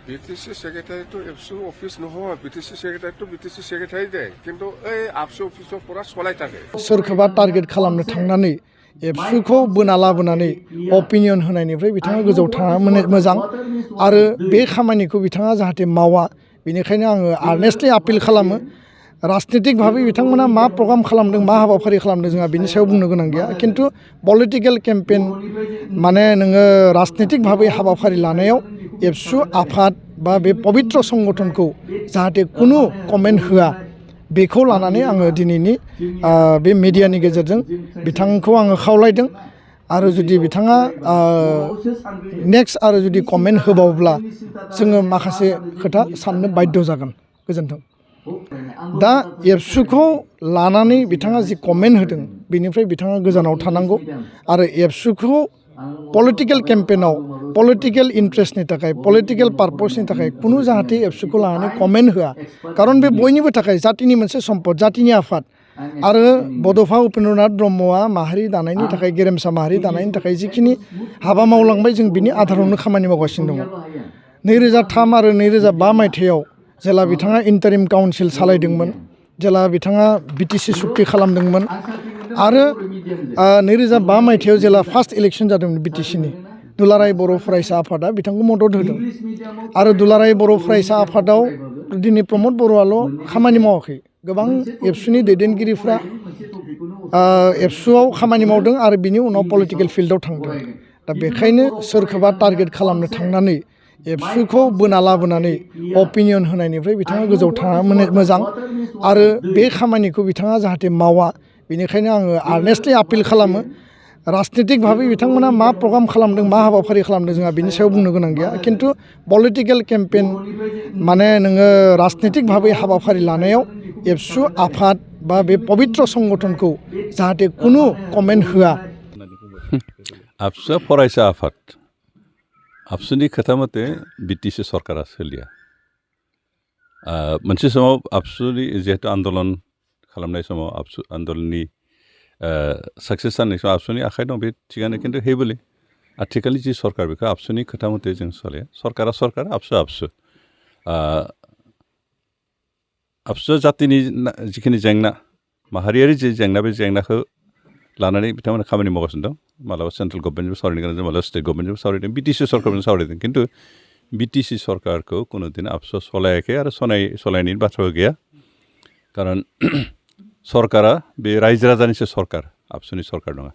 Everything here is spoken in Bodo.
বিটিসি সেক্রেটারি তো এফসু অফিস নহয় বিটিসি সেক্রেটারি তো বিটিসি সেক্রেটারি দেয় কিন্তু এই আবসু অফিসও পুরা চলাই থাকে सोरखौबा टारगेट खालामनो थांनानै एबसुखौ बोना लाबोनानै अपिनियन होनायनिफ्राय बिथाङा गोजौआव थाङा मोजां आरो बे खामानिखौ बिथाङा जाहाथे मावा बेनिखायनो आङो आर्नेस्टलि आपिल खालामो राजनितिक भाबै बिथांमोना मा प्रग्राम खालामदों मा हाबाफारि खालामदों जोंहा बिनि सायाव बुंनो गोनां गैया खिन्थु पलिटिकेल केम्पेन माने नोङो राजनितिक भाबै हाबाफारि लानायाव एबसु आफाद बा बे पबित्र संगठनखौ जाहाथे कुनु कमेन्ट होआ बेखौ लानानै आङो दिनैनि बे मिडियानि गेजेरजों बिथांखौ आङो खावलायदों आरो जुदि बिथाङा नेक्स्ट आरो जुदि कमेन्ट होबावब्ला जोङो माखासे खोथा साननो बाध्य जागोन गोजोन्थों दा एबसुखौ लानानै बिथाङा जि कमेन्ट होदों बेनिफ्राय बिथाङा गोजानाव थानांगौ आरो एबसुखौ पलिटिकेल केम्पेनाव पलिटिकेल इन्ट्रेस्टनि थाखाय पलिटिकेल पार्पसनि थाखाय कुनु जाहाथे एबसुखौ लानानै कमेन्ट होआ खारन बे बयनिबो थाखाय जातिनि मोनसे सम्पद जातिनि आफाद आरो बड'फा उपेन्द्रनाथ ब्रह्मआ माहारि दानायनि थाखाय गेरेमसा माहारि दानायनि थाखाय जिखिनि हाबा मावलांबाय जों बिनि आधारावनो खामानि मावगासिनो दङ 2003 आरो 2005 मायथाइयाव जेला बिथाङा इन्टारिम काउन्सिल सालायदोंमोन जेला बिथाङा बिटिसि सुक्ति खालामदोंमोन आरो 2005 मायथाइयाव जेला फार्स्ट इलेक्सन जादोंमोन बिटिसिनि दुलाराय बर' फरायसा आफादा बिथांखौ मदद होदों आरो दुलाराय बर' फरायसा आफादाव दिनै प्रमद बर'आल' खामानि मावाखै गोबां एबसुनि दैदेनगिरिफ्रा एबसुआव खामानि मावदों आरो बिनि उनाव पलिटिकेल फिल्डआव थांदों दा बेखायनो सोरखौबा टारगेट खालामनो थांनानै एबसुखौ बोना लाबोनानै अपिनियन होनायनिफ्राय बिथाङा गोजौआव थाङा मोजां आरो बे खामानिखौ बिथाङा जाहाथे मावा बेनिखायनो आङो आर्नेस्टलि आपिल खालामो राजनितिक भाबै बिथांमोना मा प्रग्राम खालामदों मा हाबाफारि खालामदों जोंहा बिनि सायाव बुंनो गोनां गैया खिन्थु पलिटिकेल केम्पेन माने नोङो राजनितिक भाबै हाबाफारि लानायाव एबसु आफाद बा बे पबित्र संगठनखौ जाहाथे कुनु कमेन्ट होआ आबसुआ फरायसा आफाद आबसुनि खोथा मथे बिटिसि सरकारा सोलिया मोनसे समाव आबसुनि जिहेतु आन्दलन खालामनाय समाव आबसु आन्दलननि साक्सेस जानाय समाव आबसुनि आखाइ दं बे थिगानो खिन्थु हेबोलि आथिखालनि जि सरकार बेखौ आबसुनि खोथा मथे जों सोलिया सरकारा सरकार आबसु आबसुआ जातिनि जिखिनि जेंना माहारियारि जि जेंना बे जेंनाखौ लानानै बिथांमोना खामानि मावगासिनो दं मालाबा सेन्ट्रेल गभर्नमेन्टजों सावरायनो गोनां जादों मालाबा स्टेट गभर्नमेन्टजों सावरायदों बिटिसि सरकारजों सावरायदों खिन्थु बिटिसि सरकारखौ कुनु दिन आबसुआ सलायाखै आरो सलायनायनि बाथ्राबो गैया खारन सरकारा बे रायजो राजानिसो सरकार आबसुनि सरकार नङा